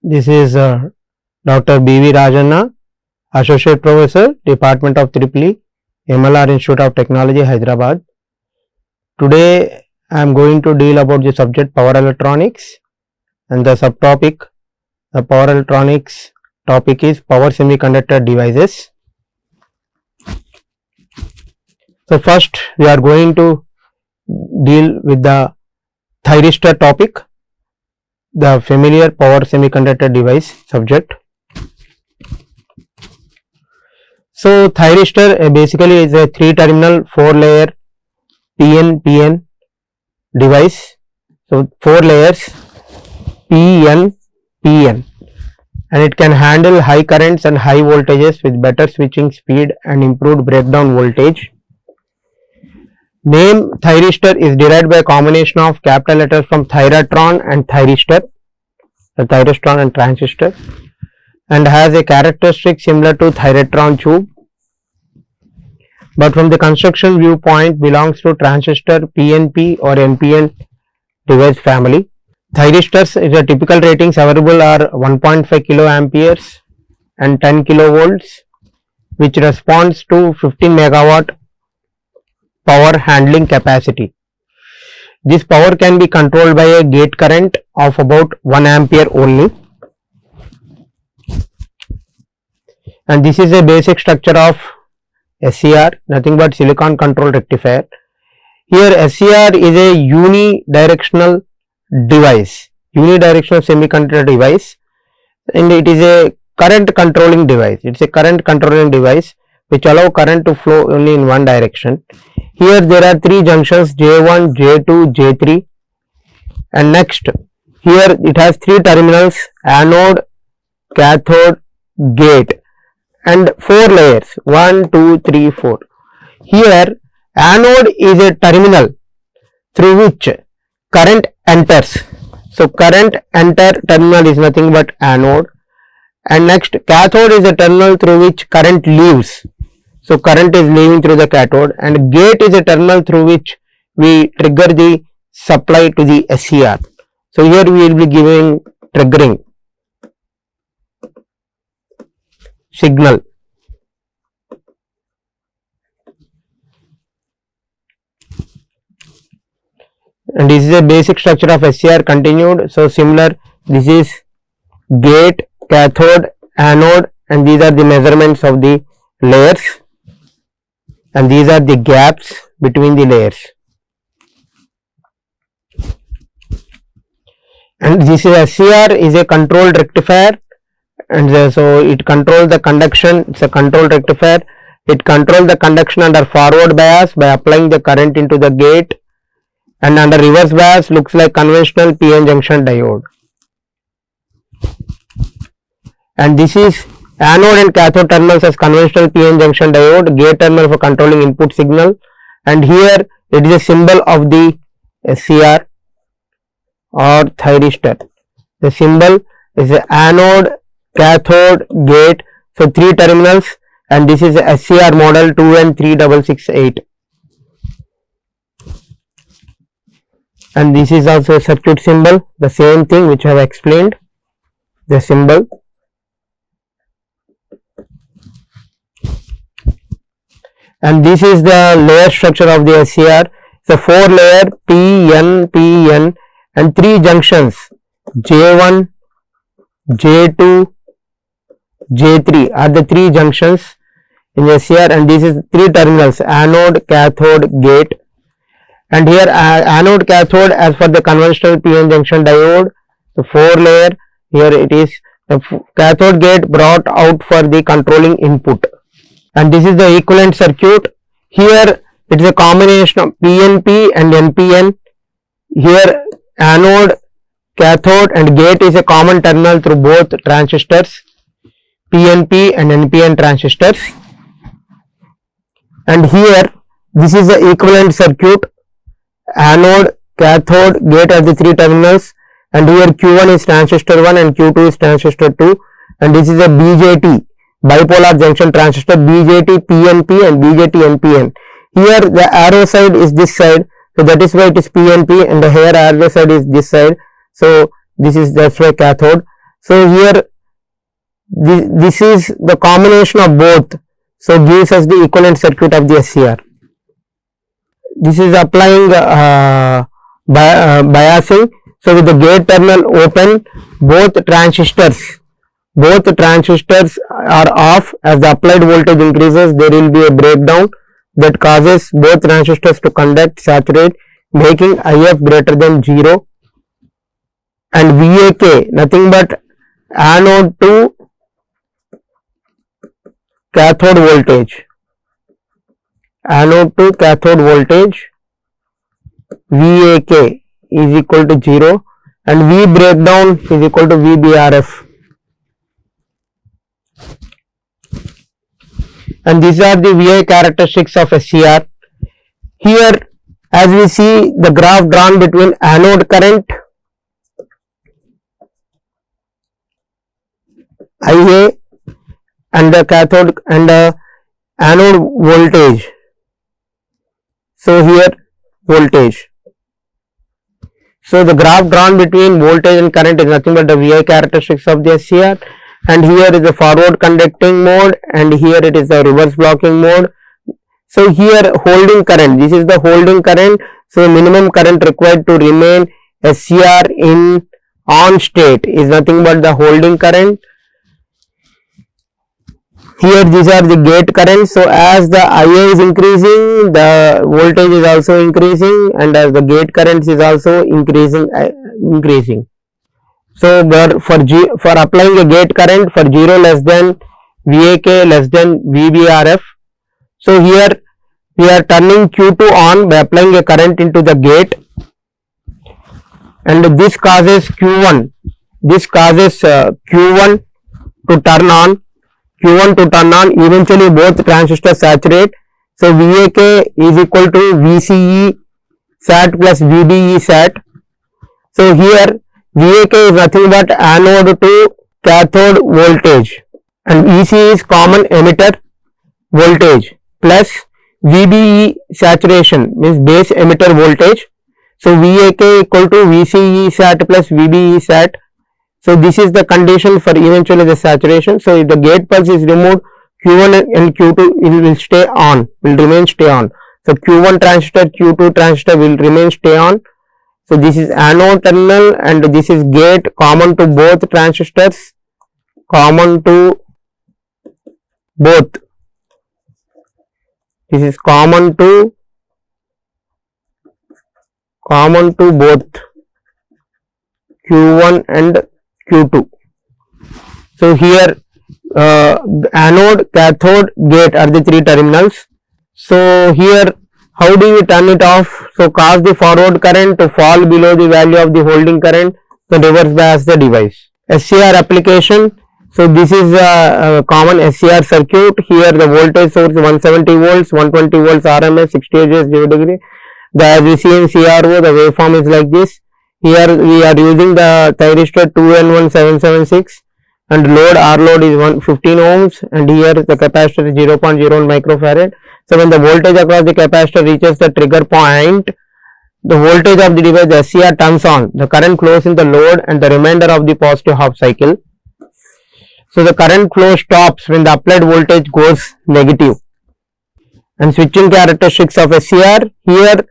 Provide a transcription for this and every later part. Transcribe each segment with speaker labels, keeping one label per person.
Speaker 1: This is Dr. B.V. Rajanna, Associate Professor, Department of EEE, MLR Institute of Technology, Hyderabad. Today I am going to deal about the subject power electronics, and the subtopic, the power electronics topic is power semiconductor devices. So first we are going to deal with the thyristor topic, the familiar power semiconductor device subject. So thyristor basically is a 3-terminal 4-layer PN device. So 4 layers PN, and it can handle high currents and high voltages with better switching speed and improved breakdown voltage. Name thyristor is derived by a combination of capital letters from thyratron and thyristor, the thyristor and transistor, and has a characteristic similar to thyratron tube, but from the construction viewpoint belongs to transistor PNP or NPN device family. Thyristors is a typical ratings available are 1.5 kiloamperes and 10 kilovolts, which responds to 15 megawatt power handling capacity. This power can be controlled by a gate current of about 1 ampere only, and this is a basic structure of SCR, nothing but silicon control rectifier. Here SCR is a unidirectional device, unidirectional semiconductor device, and it is a current controlling device. It is a current controlling device which allow current to flow only in one direction. Here there are 3 junctions, J1, J2, J3, and next here it has 3 terminals, anode, cathode, gate, and 4 layers, 1, 2, 3, 4. Here anode is a terminal through which current enters. So current enter terminal is nothing but anode, and next cathode is a terminal through which current leaves. So current is leaving through the cathode, and gate is a terminal through which we trigger the supply to the SCR. So here we will be giving triggering signal. And this is a basic structure of SCR continued. So similar, this is gate, cathode, anode, and these are the measurements of the layers, and these are the gaps between the layers. And this is SCR is a controlled rectifier, and so it controls the conduction. It's a controlled rectifier. It controls the conduction under forward bias by applying the current into the gate, and under reverse bias looks like conventional PN junction diode. And this is anode and cathode terminals as conventional PN junction diode, gate terminal for controlling input signal, and here it is a symbol of the SCR or thyristor. The symbol is anode, cathode, gate, so 3 terminals, and this is a SCR model 2N3668. And this is also a circuit symbol, the same thing which I have explained, the symbol. And this is the layer structure of the SCR. It's a 4-layer PN, and 3 junctions, J1, J2, J3 are the 3 junctions in SCR, and this is 3 terminals, anode, cathode, gate. And here anode, cathode as for the conventional PN junction diode, the 4-layer, here it is the cathode gate brought out for the controlling input. And this is the equivalent circuit. Here it is a combination of PNP and NPN. Here anode, cathode, and gate is a common terminal through both transistors, PNP and NPN transistors. And here this is the equivalent circuit, anode, cathode, gate are the 3 terminals, and here Q1 is transistor 1 and Q2 is transistor 2, and this is a BJT, bipolar junction transistor, BJT PNP and BJT NPN. Here the arrow side is this side, so that is why it is PNP, and the here arrow side is this side, so this is, that's why cathode. So here this is the combination of both, so gives us the equivalent circuit of the SCR. This is applying biasing. So with the gate terminal open, both transistors are off. As the applied voltage increases, there will be a breakdown that causes both transistors to conduct, saturate, making IF greater than 0, and VAK nothing but anode to cathode voltage, VAK is equal to 0, and V breakdown is equal to VBRF. And these are the VI characteristics of SCR. Here, as we see the graph drawn between anode current IA and the cathode and the anode voltage. So here voltage. So the graph drawn between voltage and current is nothing but the VI characteristics of the SCR, and here is the forward conducting mode, and here it is the reverse blocking mode. So here holding current, this is the holding current. So minimum current required to remain SCR in on state is nothing but the holding current. Here these are the gate currents. So as the IA is increasing, the voltage is also increasing, and as the gate current is also increasing. So for applying a gate current for 0 less than VAK less than VBRF. So here we are turning Q2 on by applying a current into the gate, and this causes Q1. This causes Q1 to turn on. Eventually both transistors saturate. So VAK is equal to VCE SAT plus VBE SAT. So here VAK is nothing but anode to cathode voltage, and EC is common emitter voltage, plus VBE saturation means base emitter voltage. So VAK equal to VCE SAT plus VBE SAT. So this is the condition for eventually the saturation. So if the gate pulse is removed, Q1 and Q2 will remain stay on. So Q1 transistor, Q2 transistor will remain stay on. So this is anode terminal, and this is gate common to both transistors, This is common to both Q1 and Q2. So here anode, cathode, gate are the three terminals. So here how do we turn it off? So cause the forward current to fall below the value of the holding current, then reverse bias the device. SCR application. So this is a common SCR circuit. Here the voltage source 170 volts, 120 volts RMS, 68 Hz 0 degree. As we see in CRO, the waveform is like this. Here we are using the thyristor 2N1776, and load R load is 15 ohms, and here the capacitor is 0.01 microfarad. So when the voltage across the capacitor reaches the trigger point, the voltage of the device, the SCR, turns on. The current flows in the load and the remainder of the positive half cycle. So the current flow stops when the applied voltage goes negative. And switching characteristics of SCR, here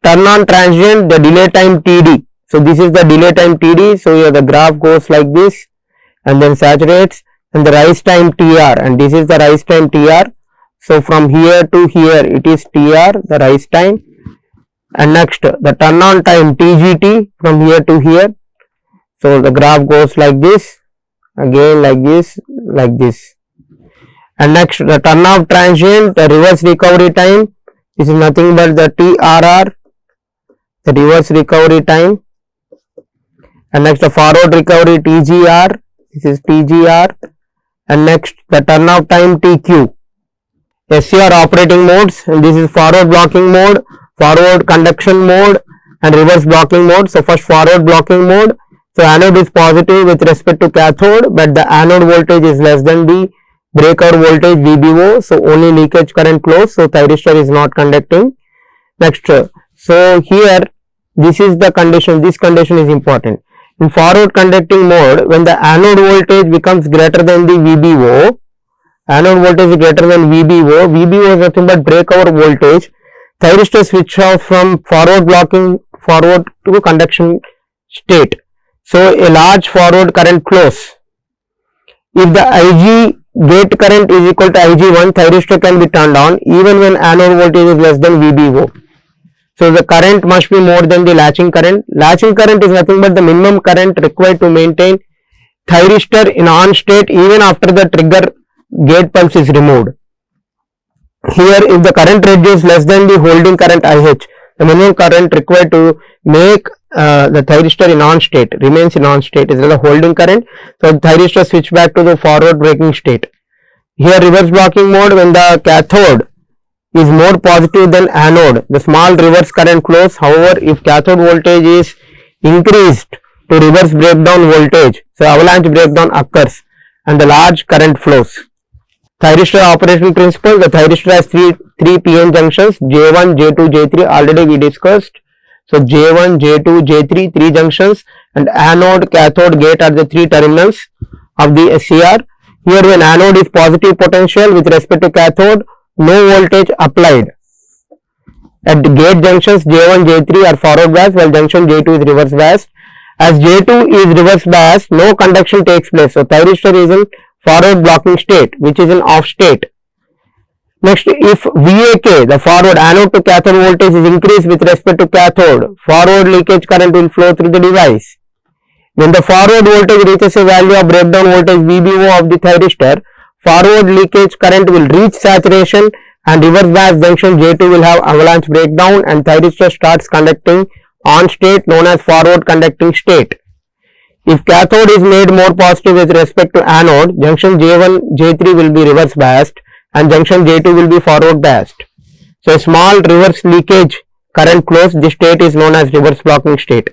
Speaker 1: turn on transient, the delay time TD. So this is the delay time TD. So here the graph goes like this and then saturates, and the rise time TR, and this is the rise time TR. So from here to here it is TR, the rise time, and next the turn on time TGT from here to here. So the graph goes like this, again like this, and next the turn off transient, the reverse recovery time. This is nothing but the TRR, the reverse recovery time, and next the forward recovery TGR. This is TGR, and next the turn off time TQ. SCR operating modes, and this is forward blocking mode, forward conduction mode, and reverse blocking mode. So first forward blocking mode. So anode is positive with respect to cathode, but the anode voltage is less than the breakout voltage VBO. So only leakage current flows. So thyristor is not conducting. Next, so here this is the condition. This condition is important. In forward conducting mode, when the anode voltage becomes greater than the VBO, anode voltage is greater than VBO, VBO is nothing but breakover voltage, thyristor switch off from forward blocking forward to conduction state. So a large forward current flows. If the IG gate current is equal to IG1, thyristor can be turned on even when anode voltage is less than VBO. So the current must be more than the latching current. Latching current is nothing but the minimum current required to maintain thyristor in on state even after the trigger gate pulse is removed. Here, if the current range is less than the holding current IH, the minimum current required to make the thyristor in on state remains in on state is the holding current. So the thyristor switch back to the forward braking state. Here, reverse blocking mode, when the cathode is more positive than anode, the small reverse current flows. However, if cathode voltage is increased to reverse breakdown voltage, so avalanche breakdown occurs and the large current flows. Thyristor operating principle, the thyristor has three PN junctions, J1, J2, J3, already we discussed. So J1, J2, J3, 3 junctions, and anode, cathode, gate are the 3 terminals of the SCR. Here when anode is positive potential with respect to cathode, no voltage applied. At the gate junctions J1, J3 are forward biased while junction J2 is reverse biased. As J2 is reverse biased, no conduction takes place. So thyristor is in forward blocking state, which is in off state. Next, if VAK, the forward anode to cathode voltage is increased with respect to cathode, forward leakage current will flow through the device. When the forward voltage reaches a value of breakdown voltage VBO of the thyristor, forward leakage current will reach saturation and reverse bias junction J2 will have avalanche breakdown and thyristor starts conducting on state known as forward conducting state. If cathode is made more positive with respect to anode, junction J1, J3 will be reverse biased and junction J2 will be forward biased. So a small reverse leakage current flows. This state is known as reverse blocking state.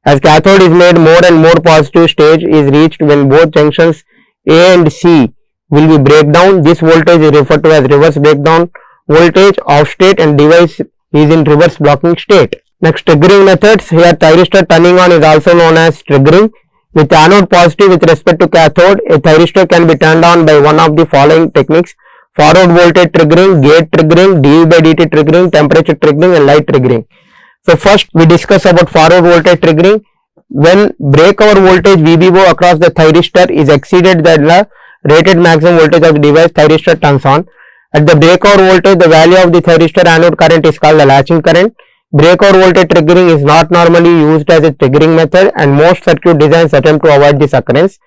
Speaker 1: As cathode is made more and more positive stage is reached when both junctions A and C will be breakdown. This voltage is referred to as reverse breakdown voltage off state and device is in reverse blocking state. Next, triggering methods. Here thyristor turning on is also known as triggering. With anode positive with respect to cathode, a thyristor can be turned on by one of the following techniques: forward voltage triggering, gate triggering, dV by dt triggering, temperature triggering and light triggering. So first we discuss about forward voltage triggering. When breakover voltage VBO across the thyristor is exceeded than the rated maximum voltage of the device, thyristor turns on. At the breakover voltage, the value of the thyristor anode current is called the latching current. Breakover voltage triggering is not normally used as a triggering method and most circuit designs attempt to avoid this occurrence.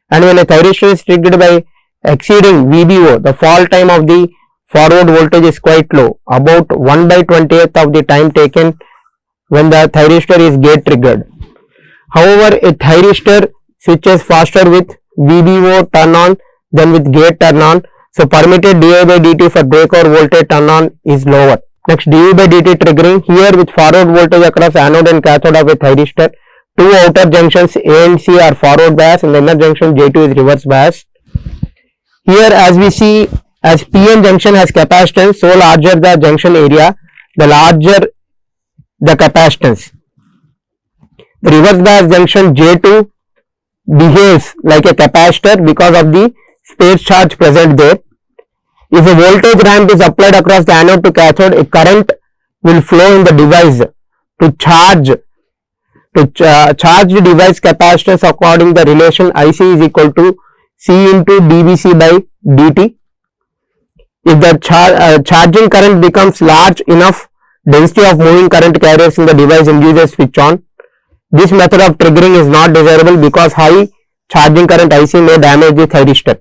Speaker 1: And when a thyristor is triggered by exceeding VBO, the fall time of the forward voltage is quite low, about 1/20th of the time taken when the thyristor is gate triggered. However, a thyristor switches faster with VBO turn on than with gate turn on. So permitted dV by dt for breakover voltage turn on is lower. Next, dV by dt triggering. Here with forward voltage across anode and cathode of a thyristor, two outer junctions A and C are forward bias and the inner junction J2 is reverse bias. Here as we see, as PN junction has capacitance, so larger the junction area, the larger the capacitance. The reverse bias junction J2 behaves like a capacitor because of the space charge present there. If a voltage ramp is applied across the anode to cathode, a current will flow in the device to charge the device capacitance according to the relation IC is equal to C into dVc by dt. If the charging current becomes large enough, density of moving current carriers in the device induces switch on. This method of triggering is not desirable because high charging current IC may damage the thyristor.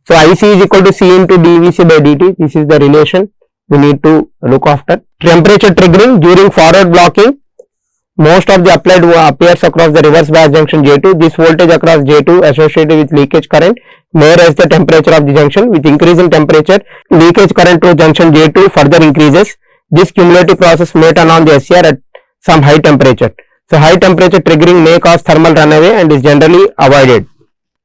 Speaker 1: So IC is equal to C into dVc by dt. This is the relation we need to look after. Temperature triggering. During forward blocking, most of the applied appears across the reverse bias junction J2. This voltage across J2 associated with leakage current may raise the temperature of the junction. With increase in temperature, leakage current to junction J2 further increases. This cumulative process may turn on the SCR at some high temperature. So high temperature triggering may cause thermal runaway and is generally avoided.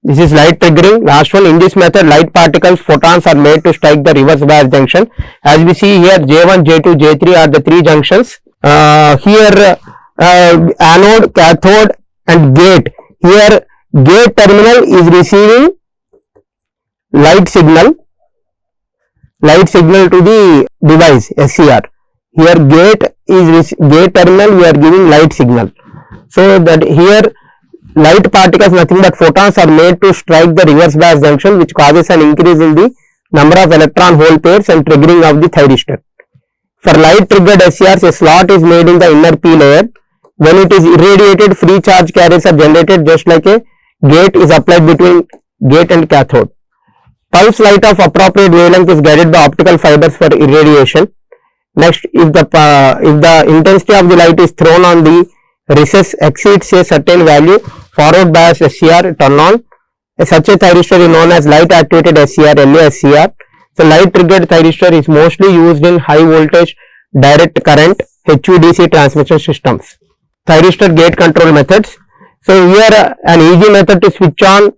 Speaker 1: This is light triggering. Last one, in this method light particles, photons are made to strike the reverse bias junction. As we see here, J1, J2, J3 are the 3 junctions. Here anode, cathode and gate. Here gate terminal is receiving light signal to the device SCR. Here gate terminal we are giving light signal. So that here light particles, nothing but photons, are made to strike the reverse bias junction, which causes an increase in the number of electron hole pairs and triggering of the thyristor. For light triggered SCRs, a slot is made in the inner P layer. When it is irradiated, free charge carriers are generated just like a gate is applied between gate and cathode. Pulse light of appropriate wavelength is guided by optical fibers for irradiation. Next, if the intensity of the light is thrown on the recess exceeds a certain value, forward bias SCR turn on. Such a thyristor is known as light activated SCR, LASCR. So light triggered thyristor is mostly used in high voltage direct current HVDC transmission systems. Thyristor gate control methods. So here an easy method to switch on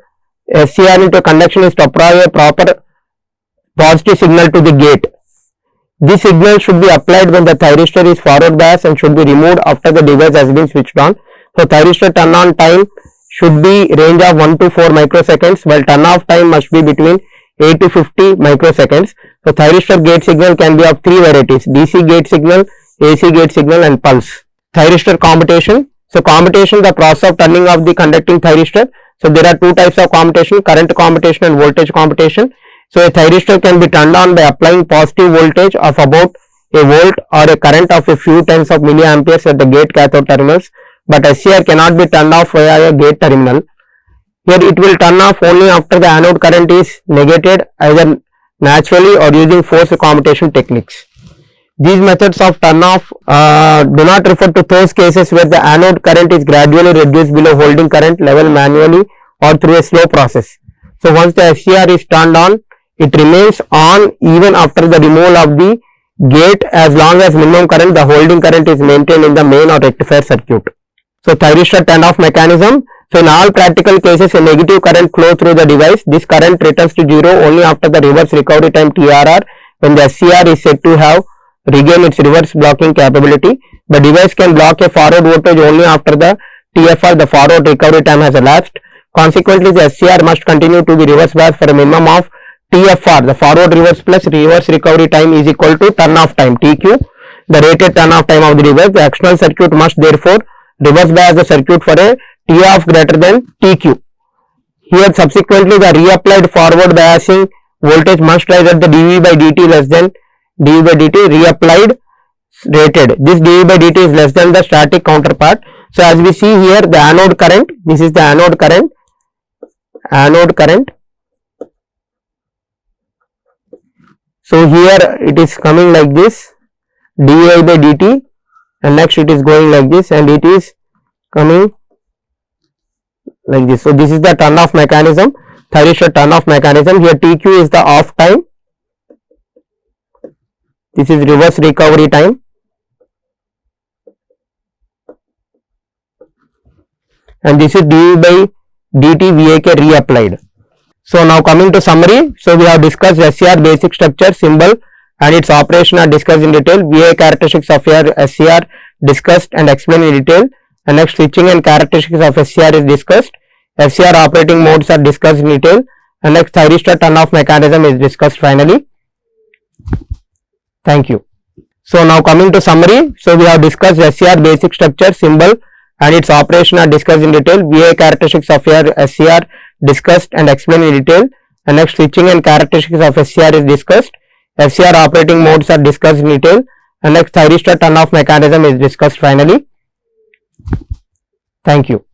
Speaker 1: SCR into conduction is to apply a proper positive signal to the gate. This signal should be applied when the thyristor is forward bias and should be removed after the device has been switched on. So thyristor turn on time should be range of 1 to 4 microseconds, while turn off time must be between 8 to 50 microseconds. So thyristor gate signal can be of three varieties: DC gate signal, AC gate signal and pulse. Thyristor commutation. So commutation, the process of turning off the conducting thyristor. So there are two types of commutation: current commutation and voltage commutation. So a thyristor can be turned on by applying positive voltage of about a volt or a current of a few tens of milliamperes at the gate cathode terminals, but SCR cannot be turned off via a gate terminal. Here it will turn off only after the anode current is negated either naturally or using forced commutation techniques. These methods of turn off do not refer to those cases where the anode current is gradually reduced below holding current level manually or through a slow process. So once the SCR is turned on, it remains on even after the removal of the gate as long as minimum current, the holding current, is maintained in the main or rectifier circuit. So thyristor turn off mechanism. So in all practical cases, a negative current flow through the device. This current returns to zero only after the reverse recovery time TRR, when the SCR is said to have regained its reverse blocking capability. The device can block a forward voltage only after the TFR, the forward recovery time, has elapsed. Consequently, the SCR must continue to be reverse bias for a minimum of TFR, the forward reverse plus reverse recovery time, is equal to turn off time TQ, the rated turn off time of the device. The external circuit must therefore reverse bias the circuit for a T off greater than TQ. Here subsequently the reapplied forward biasing voltage must rise at the dV by dt less than dV by dt reapplied rated. This dV by dt is less than the static counterpart. So as we see here, the anode current, this is the anode current, so here it is coming like this, dV by dt, and next it is going like this, and it is coming like this. So this is the turn off mechanism, thyristor turn off mechanism. Here TQ is the off time, this is reverse recovery time, and this is dV by dt VAK reapplied. So now coming to summary, so we have discussed SCR basic structure, symbol and its operation are discussed in detail. VA characteristics of your SCR discussed and explained in detail, and next switching and characteristics of SCR is discussed. SCR operating modes are discussed in detail, and next thyristor turn off mechanism is discussed finally. Thank you. So now coming to summary, so we have discussed SCR basic structure, symbol and its operation are discussed in detail. VA characteristics of your SCR discussed and explained in detail, and next switching and characteristics of SCR is discussed. SCR operating modes are discussed in detail, and next thyristor turn off mechanism is discussed finally. Thank you.